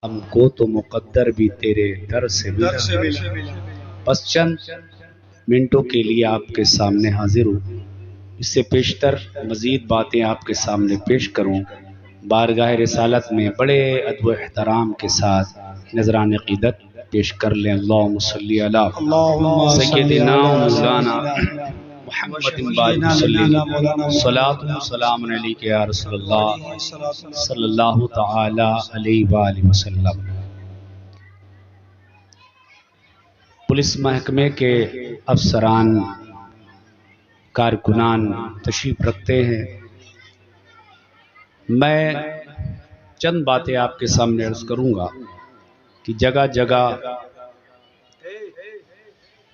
ہم کو تو مقدر بھی تیرے در سے ملا۔ بس چند منٹوں کے لیے آپ کے سامنے حاضر ہوں، اس سے پیشتر مزید باتیں آپ کے سامنے پیش کروں۔ بارگاہ رسالت میں بڑے ادب و احترام کے ساتھ نذران عقیدت پیش کر لیں۔ اللہم صلی علی سیدنا و مولانا محمد باجی صلاۃ و سلام علیک یا رسول اللہ صلی اللہ تعالی علیہ وآلہ وسلم۔ پولیس محکمے کے افسران، کارکنان تشریف رکھتے ہیں، میں چند باتیں آپ کے سامنے عرض کروں گا کہ جگہ جگہ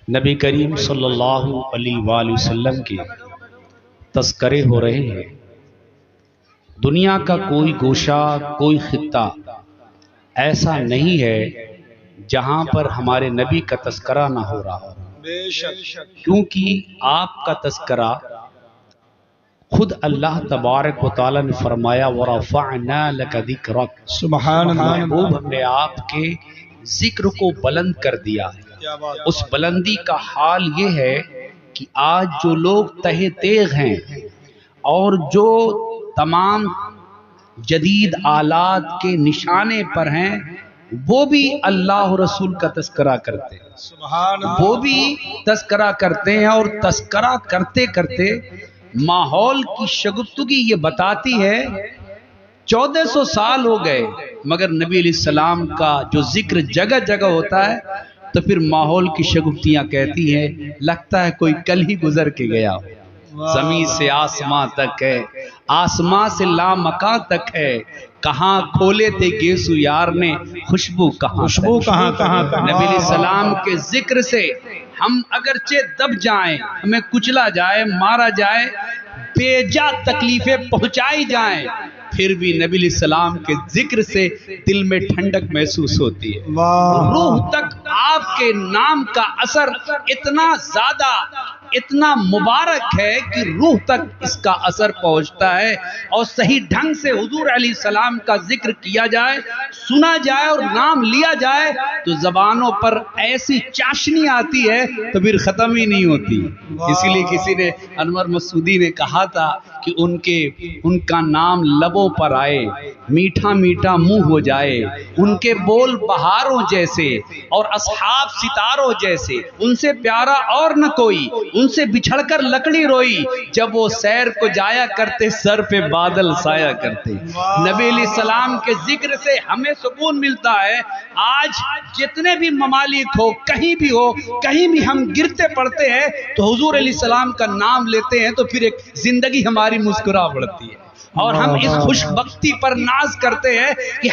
نبی کریم صلی اللہ علیہ وآلہ وسلم کے تذکرے ہو رہے ہیں۔ دنیا کا کوئی گوشہ، کوئی خطہ ایسا نہیں ہے جہاں پر ہمارے نبی کا تذکرہ نہ ہو رہا ہو، کیونکہ آپ کا تذکرہ خود اللہ تبارک و تعالی نے فرمایا وَرَفَعْنَا لَكَ ذِكْرَكَ، سبحان اللہ، محبوب ہم نے آپ کے ذکر کو بلند کر دیا ہے۔ اس بلندی کا حال یہ ہے کہ آج جو لوگ تہ تیغ ہیں اور جو تمام جدید آلات کے نشانے پر ہیں، وہ بھی اللہ رسول کا تذکرہ کرتے ہیں، وہ بھی تذکرہ کرتے ہیں، اور تذکرہ کرتے کرتے ماحول کی شگفتگی یہ بتاتی ہے 1400 سال ہو گئے مگر نبی علیہ السلام کا جو ذکر جگہ جگہ ہوتا ہے تو پھر ماحول کی شگفتیاں کہتی ہیں لگتا ہے کوئی کل ہی گزر کے گیا ہو۔ زمین سے آسماں تک ہے، آسماں سے لامکاں تک ہے، کہاں کھولے تھے گیسو یار نے خوشبو کہاں نبی علیہ السلام کے ذکر سے ہم اگرچہ دب جائیں، ہمیں کچلا جائے، مارا جائے، بے جا تکلیفیں پہنچائی جائیں، پھر بھی نبی علیہ السلام کے ذکر سے دل میں ٹھنڈک محسوس ہوتی ہے۔ روح تک آپ کے نام کا اثر اتنا زیادہ، اتنا مبارک ہے کہ روح تک اس کا اثر پہنچتا ہے، اور صحیح ڈھنگ سے حضور علیہ السلام کا ذکر کیا جائے، سنا جائے اور نام لیا جائے تو زبانوں پر ایسی چاشنی آتی ہے تو پھر ختم ہی نہیں ہوتی۔ اسی لیے کسی نے، انور مسعودی نے کہا تھا کہ ان کا نام لبوں پر آئے، میٹھا میٹھا منہ ہو جائے، ان کے بول بہاروں جیسے اور اصحاب ستاروں جیسے، ان سے پیارا اور نہ کوئی، ان سے بچھڑ کر لکڑی روئی، جب وہ سیر کو جایا کرتے سر پہ بادل سایہ کرتے۔ نبی علیہ السلام کے ذکر سے ہمیں سکون ملتا ہے۔ آج جتنے بھی ممالک ہو، کہیں بھی ہو، کہیں بھی ہم گرتے پڑتے ہیں تو حضور علیہ السلام کا نام لیتے ہیں تو پھر ایک زندگی ہماری مسکرا پڑتی ہے، اور ہم اس خوش بختی پر ناز کرتے ہیں کہ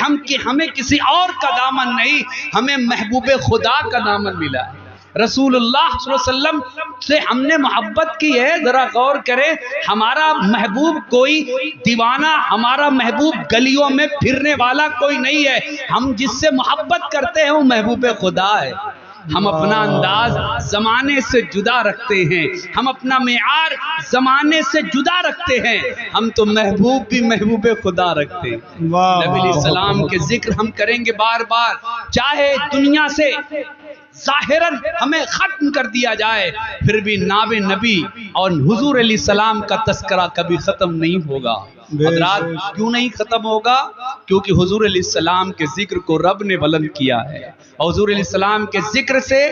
ہمیں کسی اور کا دامن نہیں، ہمیں محبوب خدا کا دامن ملا ہے۔ رسول اللہ صلی اللہ علیہ وسلم سے ہم نے محبت کی ہے، ذرا غور کریں، ہمارا محبوب کوئی دیوانہ، ہمارا محبوب گلیوں میں پھرنے والا کوئی نہیں ہے، ہم جس سے محبت کرتے ہیں وہ محبوب خدا ہے۔ ہم اپنا انداز زمانے سے جدا رکھتے ہیں، ہم اپنا معیار زمانے سے جدا رکھتے ہیں، ہم تو محبوب بھی محبوب خدا رکھتے ہیں۔ نبی علیہ السلام کے ذکر ہم کریں گے بار بار، چاہے دنیا سے ظاہراً ہمیں ختم کر دیا جائے، پھر بھی نام نبی اور حضور علیہ السلام کا تذکرہ کبھی ختم نہیں ہوگا۔ حضرات کیوں نہیں ختم ہوگا؟ کیونکہ حضور علیہ السلام کے ذکر کو رب نے بلند کیا ہے، اور حضور علیہ السلام کے ذکر سے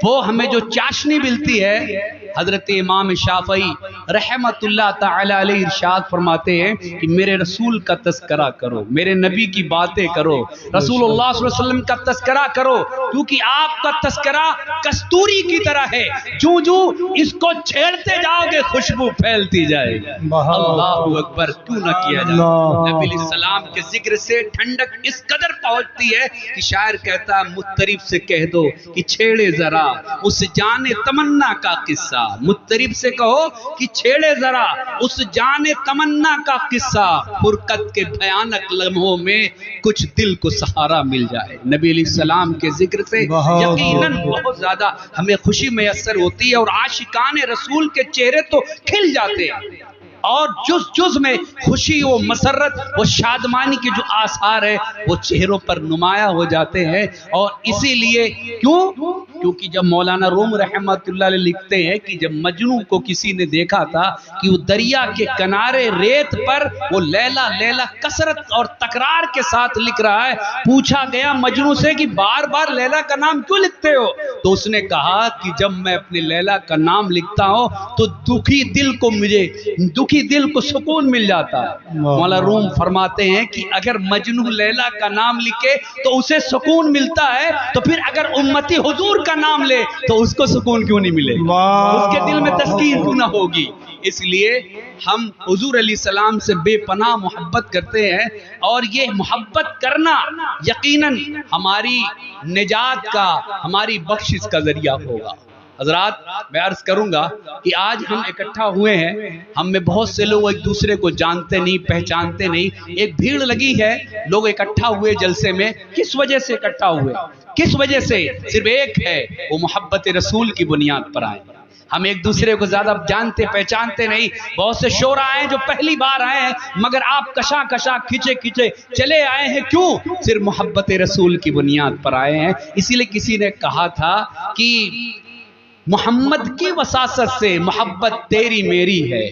وہ ہمیں جو چاشنی ملتی ہے، حضرت امام شافعی رحمت اللہ تعالی علیہ ارشاد فرماتے ہیں کہ میرے رسول کا تذکرہ کرو، میرے نبی کی باتیں کرو، رسول اللہ صلی اللہ علیہ وسلم کا تذکرہ کرو، کیونکہ آپ کا تذکرہ کستوری کی طرح ہے، جو جو اس کو چھیڑتے جاؤ گے خوشبو پھیلتی جائے گی۔ اللہ اکبر، کیوں نہ کیا جائے؟ نبی علیہ السلام کے ذکر سے ٹھنڈک اس قدر پہنچتی ہے کہ شاعر کہتا ہے مضطرب سے کہہ دو کہ چھیڑے ذرا اس جان تمنا کا قصہ، مضطرب سے کہو کہ چھیڑے ذرا اس جان تمنا کا قصہ، فرقت کے بھیانک لمحوں میں کچھ دل کو سہارا مل جائے۔ نبی علیہ السلام کے ذکر سے یقیناً بہت زیادہ ہمیں خوشی میسر ہوتی ہے، اور عاشقان رسول کے چہرے تو کھل جاتے ہیں۔ اور جز جز میں خوشی و مسرت و شادمانی کے جو آثار ہے وہ چہروں پر نمایاں ہو جاتے ہیں. اور اسی لیے کیونکہ جب مولانا روم رحمت اللہ علیہ لکھتے ہیں کہ جب مجنوں کو کسی نے دیکھا تھا کہ وہ دریا کے کنارے ریت پر وہ لیلا لیلا کثرت اور تکرار کے ساتھ لکھ رہا ہے، پوچھا گیا مجنوں سے کہ بار بار لیلا کا نام کیوں لکھتے ہو؟ تو اس نے کہا کہ جب میں اپنے لیلا کا نام لکھتا ہوں تو دکھی دل کو سکون مل جاتا ہے. مولا روم فرماتے ہیں کہ اگر مجنوں لیلا کا نام لکھے تو اسے سکون ملتا ہے، تو پھر اگر امتی حضور کا نام لے تو اس کو سکون کیوں نہیں ملے گا، اس کے دل میں تسکین کیوں نہ ہوگی؟ اس لیے ہم حضور علیہ السلام سے بے پناہ محبت کرتے ہیں، اور یہ محبت کرنا یقیناً ہماری نجات کا، ہماری بخشش کا ذریعہ ہوگا. حضرات میں عرض کروں گا کہ آج ہم اکٹھا ہوئے ہیں، ہم میں بہت سے لوگ ایک دوسرے کو جانتے نہیں، پہچانتے نہیں، ایک بھیڑ لگی ہے، لوگ اکٹھا ہوئے جلسے میں. کس وجہ سے اکٹھا ہوئے؟ کس وجہ سے؟ صرف ایک ہے، وہ محبت رسول کی بنیاد پر آئے. ہم ایک دوسرے کو زیادہ جانتے پہچانتے نہیں. بہت سے شعرا آئے جو پہلی بار آئے ہیں، مگر آپ کشاں کشاں کھچے چلے آئے ہیں. کیوں؟ صرف محبت رسول کی بنیاد پر آئے ہیں. اسی لیے کسی نے کہا تھا کہ محمد کی وساست سے محبت تیری میری ہے،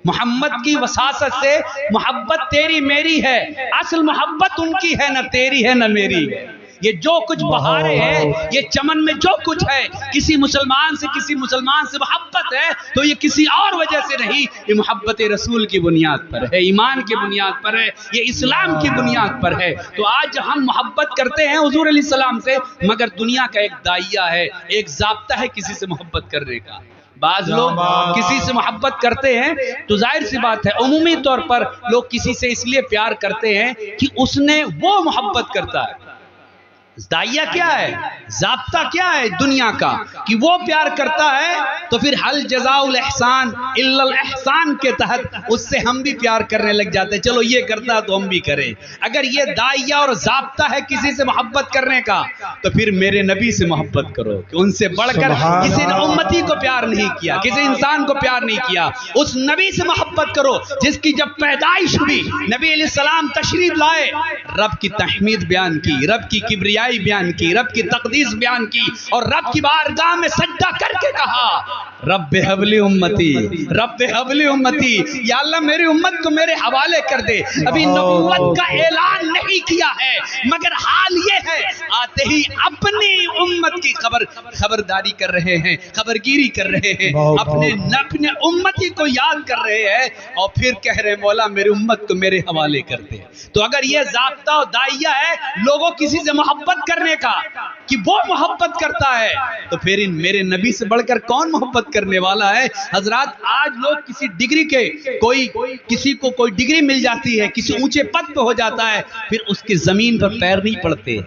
محمد کی وساست سے محبت تیری میری ہے، اصل محبت ان کی ہے، نہ تیری ہے نہ میری ہے. یہ جو کچھ بہارے ہیں، یہ چمن میں جو کچھ ہے، کسی مسلمان سے محبت ہے تو یہ کسی اور وجہ سے نہیں، یہ محبت رسول کی بنیاد پر ہے، ایمان کی بنیاد پر ہے، یہ اسلام کی بنیاد پر ہے. تو آج ہم محبت کرتے ہیں حضور علیہ السلام سے، مگر دنیا کا ایک دائیہ ہے، ایک ضابطہ ہے کسی سے محبت کرنے کا. بعض لوگ کسی سے محبت کرتے ہیں تو ظاہر سی بات ہے عمومی طور پر لوگ کسی سے اس لیے پیار کرتے ہیں کہ اس نے وہ محبت کرتا ہے. دائیہ کیا ہے، ضابطہ کیا ہے دنیا کا کہ وہ پیار کرتا ہے تو پھر حل جزاء الاحسان الا الاحسان کے تحت اس سے ہم بھی پیار کرنے لگ جاتے ہیں، چلو یہ کرتا تو ہم بھی کریں. اگر یہ دائیہ اور ضابطہ ہے کسی سے محبت کرنے کا تو پھر میرے نبی سے محبت کرو کہ ان سے بڑھ کر کسی نے امتی کو پیار نہیں کیا، کسی انسان کو پیار نہیں کیا. اس نبی سے محبت کرو جس کی جب پیدائش ہوئی نبی علیہ السلام تشریف لائے، رب کی تحمید بیان کی، رب کی کبریائی بیان کی، رب کی تقدیس بیان کی، اور رب کی بارگاہ میں سجدہ کر کے کہا رب حبلی امتی، رب حبلی امتی، یا اللہ میری امت کو میرے حوالے کر دے. ابھی نبوت کا اعلان نہیں کیا ہے، مگر حال یہ ہے آتے ہی اپنی امت کی خبرداری کر رہے ہیں، خبرگیری کر رہے ہیں، اپنے امتی کو یاد کر رہے ہیں، اور پھر کہہ رہے مولا میری امت کو میرے حوالے کر دے. تو اگر یہ ضابطہ و دائیہ ہے لوگوں کسی سے محبت کرنے کا کہ وہ محبت کرتا ہے، تو پھر میرے نبی سے بڑھ کر کون محبت کرنے والا ہے؟ حضرات آج لوگ کسی ڈگری کے کسی کو کوئی ڈگری مل جاتی ہے، کسی اونچے پد پہ ہو جاتا ہے، پھر اس کی زمین پر پیر نہیں پڑتے،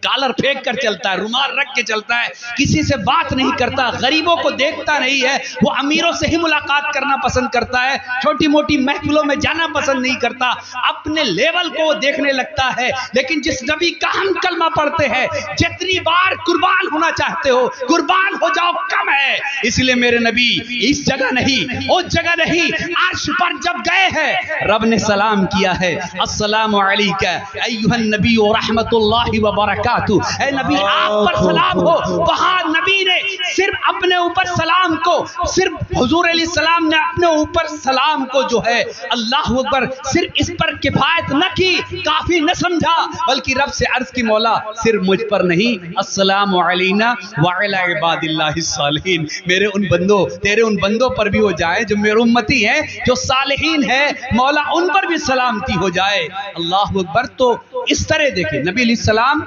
کالر پھینک کر چلتا ہے، رومال رکھ کے چلتا ہے، کسی سے بات نہیں کرتا، غریبوں کو دیکھتا نہیں ہے، وہ امیروں سے ہی ملاقات کرنا پسند کرتا ہے، چھوٹی موٹی محفلوں میں جانا پسند نہیں کرتا، اپنے لیول کو وہ دیکھنے لگتا ہے. لیکن جس نبی کا ہم کلمہ پڑھتے ہیں، جتنی بار قربان ہونا چاہتے ہو قربان ہو جاؤ، کم ہے. اس لیے میرے نبی اس جگہ نہیں اس جگہ نہیں، عرش پر جب گئے ہیں رب نے سلام کیا ہے، السلام علیکہ ایھا النبی ورحمۃ اللہ وبرکاتہ، اے نبی آپ پر سلام ہو. وہاں نبی نے صرف اپنے اوپر سلام کو، صرف حضور علیہ السلام نے اپنے اوپر سلام کو جو ہے اللہ اکبر صرف اس پر کفایت نہ کی، کافی نہ سمجھا، بلکہ رب سے عرض کی مولا صرف مجھ پر نہیں، السلام علینا وعلی عباد اللہ الصالحین، میرے ان بندوں تیرے ان بندوں پر بھی ہو جائے جو میرے امتی ہیں، جو صالحین ہیں، مولا ان پر بھی سلامتی ہو جائے. اللہ اکبر. تو اس طرح دیکھیں نبی علیہ السلام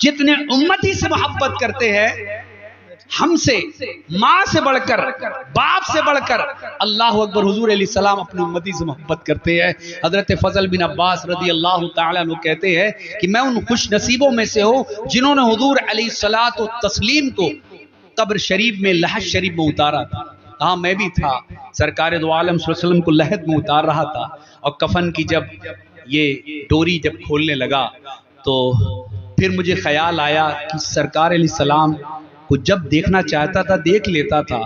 جتنے امتی سے محبت کرتے ہیں، ہم سے، ماں سے بڑھ کر، باپ سے بڑھ کر، اللہ اکبر، حضور علیہ السلام اپنی امتی سے محبت کرتے ہیں. حضرت فضل بن عباس رضی اللہ تعالیٰ عنہ کہتے ہیں کہ میں ان خوش نصیبوں میں سے ہوں جنہوں نے حضور علیہ الصلاۃ والتسلیم کو قبر شریف میں، لحد شریف میں اتارا تھا. ہاں میں بھی تھا، سرکار دو عالم صلی اللہ علیہ وسلم کو لحد میں اتار رہا تھا، اور کفن کی جب یہ ڈوری جب کھولنے لگا تو پھر مجھے خیال آیا کہ سرکار علیہ السلام کو جب دیکھنا چاہتا تھا دیکھ لیتا تھا،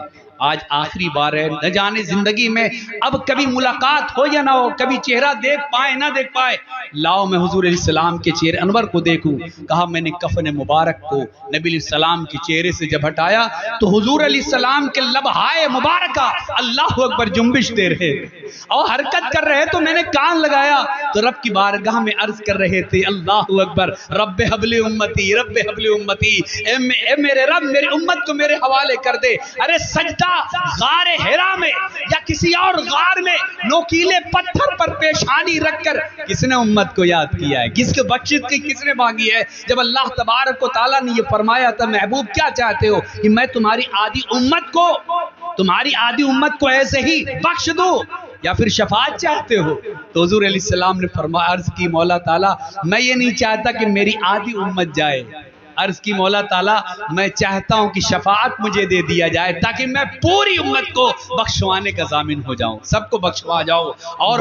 آج آخری بار ہے، نہ جانے زندگی میں اب کبھی ملاقات ہو یا نہ ہو، کبھی چہرہ دیکھ پائے نہ دیکھ پائے، لاؤ میں حضور علیہ السلام کے چہرے انور کو دیکھوں۔ کہا میں نے کفن مبارک کو نبی علیہ السلام کے چہرے سے جب ہٹایا تو حضور علیہ السلام کے لبہائے مبارکہ اللہ اکبر جنبش دے رہے اور حرکت کر رہے، تو میں نے کان لگایا تو رب کی بارگاہ میں عرض کر رہے تھے اللہ اکبر، رب حبل امتی، رب حبل امتی، اے میرے رب میری امت کو میرے حوالے کر دے۔ ارے سجدہ غار ہرا میں یا کسی اور غار میں نوکیلے پتھر پر پیشانی رکھ کر کس نے امت کو یاد کیا ہے، کس کے بخشش کی کس نے مانگی ہے؟ جب اللہ تبارک و تعالیٰ نے یہ فرمایا تھا محبوب کیا چاہتے ہو کہ میں تمہاری آدھی امت کو ایسے ہی بخش دوں یا پھر شفاعت چاہتے ہو؟ تو حضور علیہ السلام نے فرمایا، عرض کی مولا تعالیٰ میں یہ نہیں چاہتا کہ میری آدھی امت جائے، عرض کی مولا تعالیٰ میں چاہتا ہوں کہ شفاعت مجھے دے دیا جائے تاکہ میں پوری امت کو بخشوانے کا ضامن ہو جاؤں، سب کو بخشوا جاؤں، اور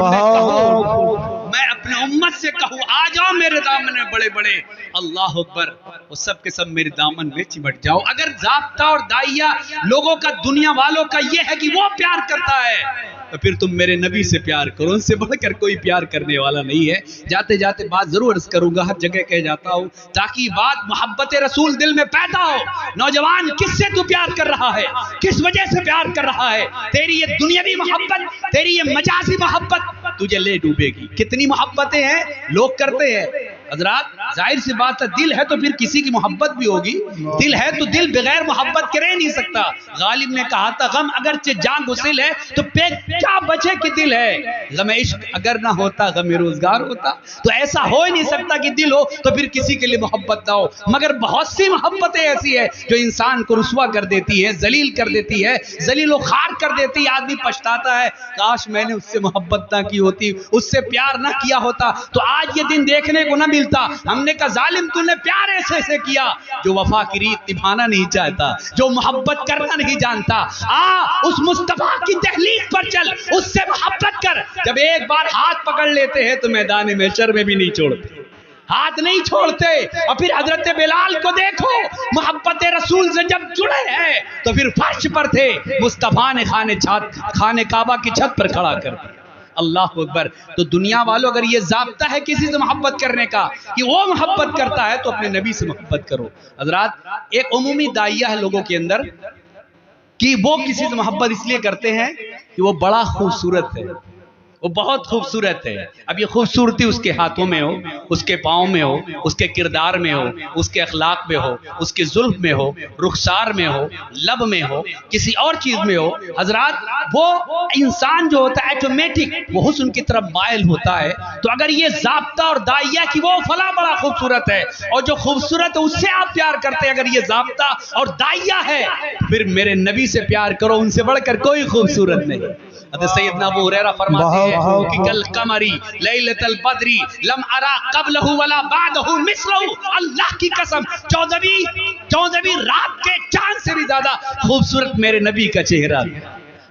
میں اپنے امت سے کہوں آ جاؤ میرے دامن میں بڑے بڑے، اللہ اکبر، وہ سب کے سب میرے دامن میں چمٹ جاؤ۔ اگر ضابطہ اور داعیہ لوگوں کا، دنیا والوں کا یہ ہے کہ وہ پیار کرتا ہے تو پھر تم میرے نبی سے پیار کرو، ان سے بڑھ کر کوئی پیار کرنے والا نہیں ہے۔ جاتے جاتے بات ضرور عرض کروں گا، ہر جگہ کہہ جاتا ہوں تاکہ بات محبت رسول دل میں پیدا ہو۔ نوجوان کس سے تو پیار کر رہا ہے، کس وجہ سے پیار کر رہا ہے؟ تیری یہ دنیاوی محبت، تیری یہ مجازی محبت تجھے لے ڈوبے گی۔ کتنی محبتیں ہیں لوگ کرتے ہیں حضرات، ظاہر سی بات ہے دل ہے تو پھر کسی کی محبت بھی ہوگی، دل ہے تو دل بغیر محبت کے رہ نہیں سکتا۔ غالب نے کہا تھا غم اگرچہ جان گسل ہے تو کیا بچے کہ دل ہے، غم عشق اگر نہ ہوتا غم روزگار ہوتا۔ تو ایسا ہو ہی نہیں سکتا کہ دل ہو تو پھر کسی کے لیے محبت نہ ہو، مگر بہت سی محبتیں ایسی ہے جو انسان کو رسوا کر دیتی ہے، ذلیل کر دیتی ہے، ذلیل و خوار کر دیتی ہے۔ آدمی پچھتاتا ہے کاش میں نے اس سے محبت نہ کی ہوتی، اس سے پیار نہ کیا ہوتا تو آج یہ دن دیکھنے کو نہ ملتا۔ ہم نے کہا ظالم تو نے پیار ایسے کیا جو وفا کی ریت نبھانا نہیں چاہتا، جو محبت کرنا نہیں جانتا۔ اس مصطفیٰ کی دہلیز پر چل، اس سے محبت کر۔ جب ایک بار ہاتھ پکڑ لیتے ہیں تو میدان محشر میں بھی نہیں چھوڑتے، ہاتھ نہیں چھوڑتے۔ اور پھر حضرت بلال کو دیکھو، محبت رسول سے جب جڑے ہیں تو پھر فرش پر تھے، مصطفیٰ نے خانے کعبہ کی چھت پر کھڑا کر دیا۔ اللہ اکبر۔ تو دنیا والوں اگر یہ ضابطہ ہے کسی سے محبت کرنے کا کہ وہ محبت کرتا ہے تو اپنے نبی سے محبت کرو۔ حضرات ایک عمومی داعیہ ہے لوگوں کے اندر کہ وہ کسی سے محبت اس لیے کرتے ہیں کہ وہ بڑا خوبصورت ہے، وہ بہت خوبصورت ہے۔ اب یہ خوبصورتی اس کے ہاتھوں میں ہو، اس کے پاؤں میں ہو، اس کے کردار میں ہو، اس کے اخلاق میں ہو، اس کے زلف میں ہو، رخسار میں ہو، لب میں ہو، کسی اور چیز میں ہو۔ حضرات وہ انسان جو ہوتا ہے ایٹومیٹک وہ حسن کی طرف مائل ہوتا ہے۔ تو اگر یہ ضابطہ اور داعیہ کہ وہ فلاں بڑا خوبصورت ہے اور جو خوبصورت ہے اس سے آپ پیار کرتے ہیں، اگر یہ ضابطہ اور داعیہ ہے پھر میرے نبی سے پیار کرو، ان سے بڑھ کر کوئی خوبصورت نہیں۔ حضرت سیدنا ابو ہریرہ فرماتے ہیں کہ کل قمری لیلۃ البدری لم ارا قبلہ ولا بعدہ مثلہ، اللہ کی قسم 14ویں رات کے چاند سے بھی زیادہ خوبصورت میرے نبی کا چہرہ۔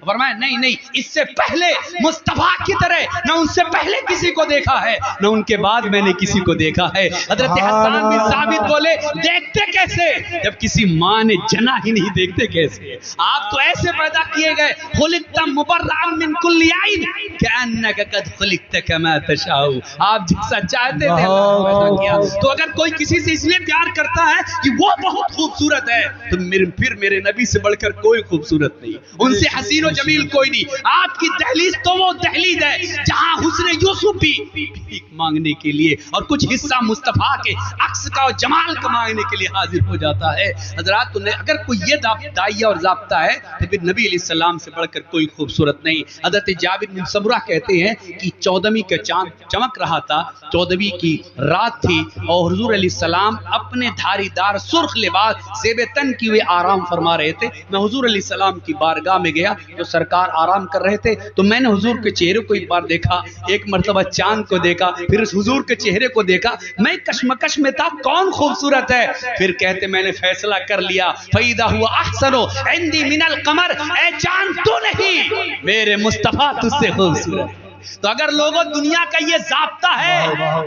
فرمایا نہیں اس سے پہلے مصطفیٰ کی طرح نہ ان سے پہلے کسی کو دیکھا ہے نہ ان کے بعد میں نے کسی کو دیکھا ہے۔ حضرت حسان بن ثابت بولے دیکھتے کیسے جب کسی ماں نے جنا ہی نہیں، دیکھتے کیسے؟ آپ تو ایسے پیدا کیے گئے، خلقت مبرئا من کل عیب کأنک قد خلقت کما تشاء، آپ جیسا چاہتے تھے اللہ پیدا کیا۔ تو اگر کوئی کسی سے اس لیے پیار کرتا ہے کہ وہ بہت خوبصورت ہے تو پھر میرے نبی سے بڑھ کر کوئی خوبصورت نہیں، ان سے حسین و جمیل کوئی نہیں۔ آپ کی دہلیز تو وہ دہلیز ہے جہاں حسن یوسف بھی بھیک مانگنے کے لیے اور کچھ حصہ مصطفیٰ کے عکس کا اور جمال کا مانگنے کے لیے حاضر ہو جاتا ہے۔ حضرات اگر کوئی یہ داعیہ اور ضابطہ ہے تو پھر نبی علیہ السلام سے بڑھ کر کوئی خوبصورت نہیں۔ حضرت جابر بن سمرہ کہتے ہیں کہ 14ویں کا چاند چمک رہا تھا، 14ویں کی رات تھی اور حضور علیہ السلام اپنے دھاری دار سرخ لباس زیب تن کی ہوئے آرام فرما رہے تھے۔ میں حضور علیہ السلام کی بارگاہ میں گیا تو سرکار آرام کر رہے تھے، تو میں نے حضور کے چہرے کو ایک بار دیکھا، ایک مرتبہ چاند کو دیکھا، پھر اس حضور کے چہرے کو دیکھا۔ میں کشمکش میں تھا کون خوبصورت ہے، پھر کہتے میں نے فیصلہ کر لیا فَإِذَا هُوَ أَحْسَنُ عِنْدِي مِنَ الْقَمَرِ، اے چاند تو نہیں میرے مصطفیٰ تجھ سے خوبصورت۔ تو اگر لوگوں دنیا کا یہ ضابطہ ہے،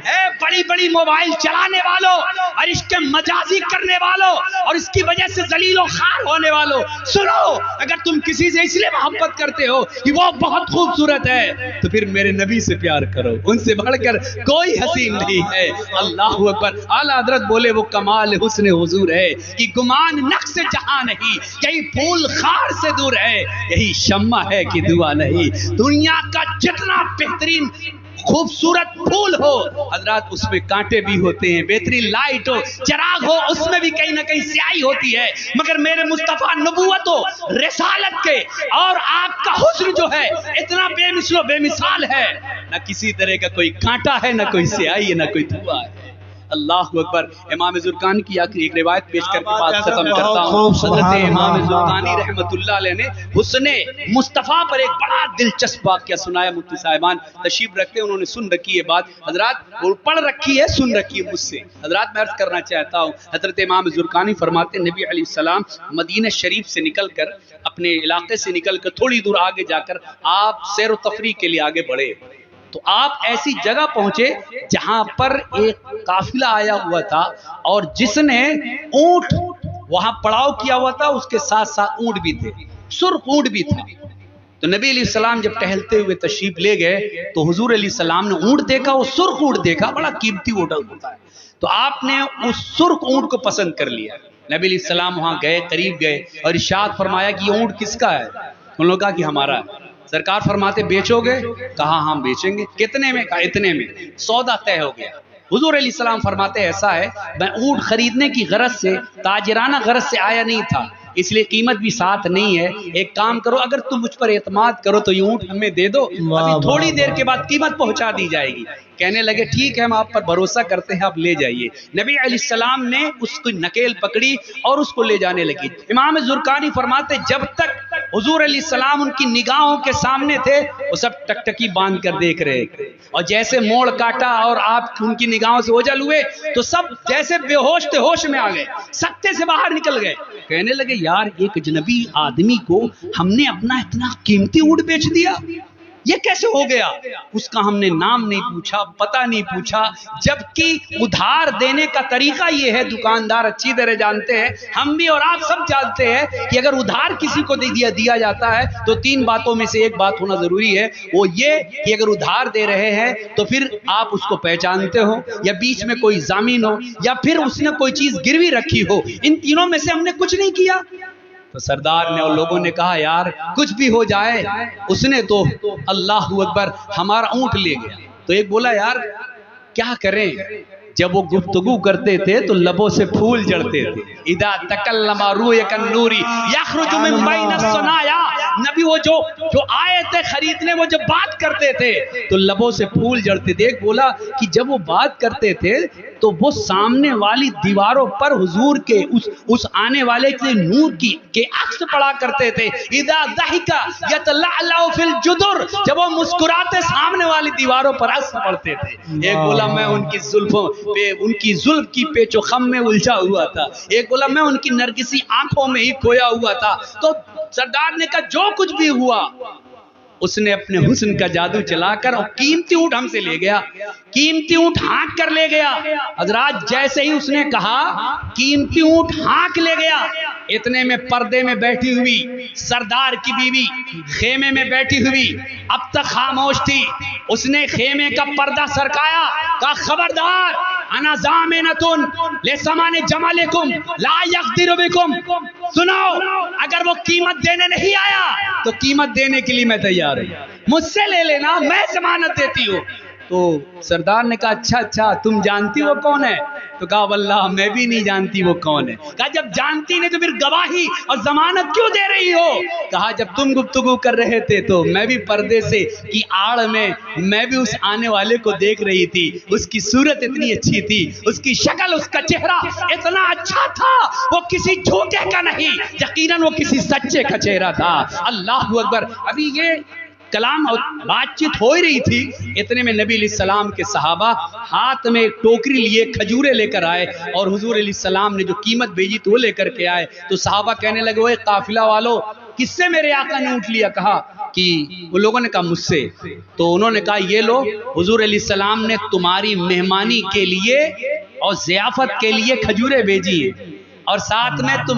اے بڑی بڑی موبائل چلانے والوں اور عشق سے مجازی کرنے والوں اور اس کی وجہ سے ذلیل و خوار ہونے والوں، سنو، اگر تم کسی سے اس لیے محبت کرتے ہو کہ وہ بہت خوبصورت ہے تو پھر میرے نبی سے پیار کرو، ان سے بڑھ کر کوئی حسین نہیں ہے۔ اللہ اکبر۔ اعلیٰ حضرت بولے وہ کمال حسن حضور ہے کہ گمان نقص جہاں نہیں، یہی پھول خار سے دور ہے، یہی شمع ہے کہ دعا نہیں۔ دنیا کا جتنا بہترین خوبصورت پھول ہو حضرات، اس میں کانٹے بھی ہوتے ہیں، بہترین لائٹ ہو، چراغ ہو، اس میں بھی کہیں نہ کہیں سیاہی ہوتی ہے، مگر میرے مصطفیٰ نبوت و رسالت کے اور آپ کا حسن جو ہے اتنا بے مثل و بے مثال ہے، نہ کسی طرح کا کوئی کانٹا ہے، نہ کوئی سیاہی ہے، نہ کوئی دھواں ہے۔ اللہ اکبر۔ امام زرقانی کی آخری ایک روایت پیش کر کے بات ختم کرتا ہوں۔ حضرت امام زرقانی رحمت اللہ علیہ نے حسن مصطفیٰ پر ایک بڑا دلچسپ واقعہ سنایا۔ مفتی صاحبان تشریف رکھتے ہیں، انہوں نے سن رکھی ہے بات حضرات، وہ پڑھ رکھی ہے، سن رکھی ہے مجھ سے حضرات، میں عرض کرنا چاہتا ہوں۔ حضرت امام زرقانی فرماتے ہیں نبی علیہ السلام مدینہ شریف سے نکل کر، اپنے علاقے سے نکل کر تھوڑی دور آگے جا کر آپ سیر و تفریح کے لیے آگے بڑھے، تو آپ ایسی جگہ پہنچے جہاں پر ایک قافلہ آیا ہوا تھا اور جس نے اونٹ وہاں پڑاؤ کیا ہوا تھا، اس کے ساتھ ساتھ اونٹ بھی تھے، سرخ اونٹ بھی تھا۔ تو نبی علیہ السلام جب ٹہلتے ہوئے تشریف لے گئے تو حضور علیہ السلام نے اونٹ دیکھا، وہ سرخ اونٹ دیکھا، بڑا قیمتی اونٹ ہوتا ہے، تو آپ نے اس سرخ اونٹ کو پسند کر لیا۔ نبی علیہ السلام وہاں گئے، قریب گئے اور ارشاد فرمایا کہ یہ اونٹ کس کا ہے؟ ان لوگوں کہا کہ ہمارا ہے۔ سرکار فرماتے بیچو گے؟ کہا ہم بیچیں گے۔ کتنے میں؟ کہا اتنے میں۔ سودا طے ہو گیا۔ حضور علیہ السلام فرماتے ایسا ہے میں اونٹ خریدنے کی غرض سے، تاجرانہ غرض سے آیا نہیں تھا، اس لیے قیمت بھی ساتھ نہیں ہے، ایک کام کرو، اگر تم مجھ پر اعتماد کرو تو یہ اونٹ ہمیں دے دو، ابھی تھوڑی دیر کے بعد قیمت پہنچا دی جائے گی۔ کہنے لگے ٹھیک ہے، ہم آپ پر بھروسہ کرتے ہیں، آپ لے جائیے۔ نبی علیہ السلام نے اس کو نکیل پکڑی اور اس کو لے جانے لگی۔ امام زرقانی فرماتے جب تک حضور علیہ السلام ان کی نگاہوں کے سامنے تھے وہ سب ٹکٹکی باندھ کر دیکھ رہے تھے، اور جیسے موڑ کاٹا اور آپ ان کی نگاہوں سے اوجھل ہوئے تو سب جیسے بے ہوش تھے ہوش میں آ گئے، سکتے سے باہر نکل گئے۔ کہنے لگے یار ایک اجنبی آدمی کو ہم نے اپنا اتنا قیمتی اونٹ بیچ دیا، یہ کیسے ہو گیا؟ اس کا ہم نے نام نہیں پوچھا، پتہ نہیں پوچھا، جبکہ ادھار دینے کا طریقہ یہ ہے، دکاندار اچھی طرح جانتے ہیں، ہم بھی اور آپ سب جانتے ہیں کہ اگر ادھار کسی کو دیا جاتا ہے تو تین باتوں میں سے ایک بات ہونا ضروری ہے، وہ یہ کہ اگر ادھار دے رہے ہیں تو پھر آپ اس کو پہچانتے ہو، یا بیچ میں کوئی ضامن ہو، یا پھر اس نے کوئی چیز گروی رکھی ہو۔ ان تینوں میں سے ہم نے کچھ نہیں کیا۔ تو سردار نے اور لوگوں نے کہا یار کچھ بھی ہو جائے، اس نے تو اللہ اکبر ہمارا اونٹ لے گیا۔ تو ایک بولا یار کیا کریں؟ جب وہ گفتگو کرتے تھے تو لبوں سے پھول جڑتے تھے۔ اذا تکلم روح کنوری یخرج من بین الثنایا، نبی وہ جو آئے تھے خریدنے، وہ جب بات کرتے تھے تو لبوں سے پھول جڑتے تھے۔ ایک بولا کہ جب وہ بات کرتے تھے تو وہ سامنے والی دیواروں پر حضور کے اس آنے والے کے نور کے عکس پڑا کرتے تھے۔ اذا ضحک یتلعلع فی الجدر، جب وہ مسکراتے سامنے والی دیواروں پر عکس پڑتے تھے۔ ایک بولا میں ان کی زلفوں پہ، ان کی زلف کی پیچ و خم میں الجھا ہوا تھا۔ ایک بولا میں ان کی نرگسی آنکھوں میں ہی کھویا ہوا تھا۔ تو سردار نے کہا جو کچھ بھی ہوا اس نے اپنے حسن کا جادو چلا کر اور قیمتی اونٹ ہم سے لے گیا، قیمتی اونٹ ہانک کر لے گیا۔ حضرات جیسے ہی اس نے کہا قیمتی اونٹ ہانک لے گیا، اتنے میں پردے میں بیٹھی ہوئی سردار کی بیوی خیمے میں بیٹھی ہوئی اب تک خاموش تھی، اس نے خیمے کا پردہ سرکایا، کہا خبردار انا ضامنۃ لثمن جملکم لا یقدر بکم، سنو اگر وہ قیمت دینے نہیں آیا تو قیمت دینے کے لیے میں تیار ہوں، مجھ سے لے لینا، میں ضمانت دیتی ہوں۔ تو سردار نے کہا اچھا تم جانتی وہ کون ہے؟ تو کہا واللہ میں بھی نہیں جانتی وہ کون ہے۔ کہا جب جانتی نہیں تو پھر گواہی اور ضمانت کیوں دے رہی ہو؟ کہا جب تم گفتگو کر رہے تھے تو میں بھی پردے سے کی آڑ میں بھی اس آنے والے کو دیکھ رہی تھی، اس کی صورت اتنی اچھی تھی، اس کی شکل، اس کا چہرہ اتنا اچھا تھا، وہ کسی جھوٹے کا نہیں، یقیناً وہ کسی سچے کا چہرہ تھا۔ اللہ اکبر۔ ابھی یہ کلام اور بات چیت ہو ہی رہی تھی، اتنے میں نبی علیہ السلام کے صحابہ ہاتھ میں ٹوکری لیے کھجورے لے کر آئے اور حضور علیہ السلام نے جو قیمت بھیجی تو وہ لے کر کے آئے۔ تو صحابہ کہنے لگے وہ قافلہ والو کس سے میرے آقا نے اونٹ لیا؟ کہا کہ ان لوگوں نے کہا مجھ سے. تو انہوں نے کہا یہ لو، حضور علیہ السلام نے تمہاری مہمانی کے لیے اور ضیافت کے لیے کھجوریں بھیجی ہیں، اور ساتھ میں تم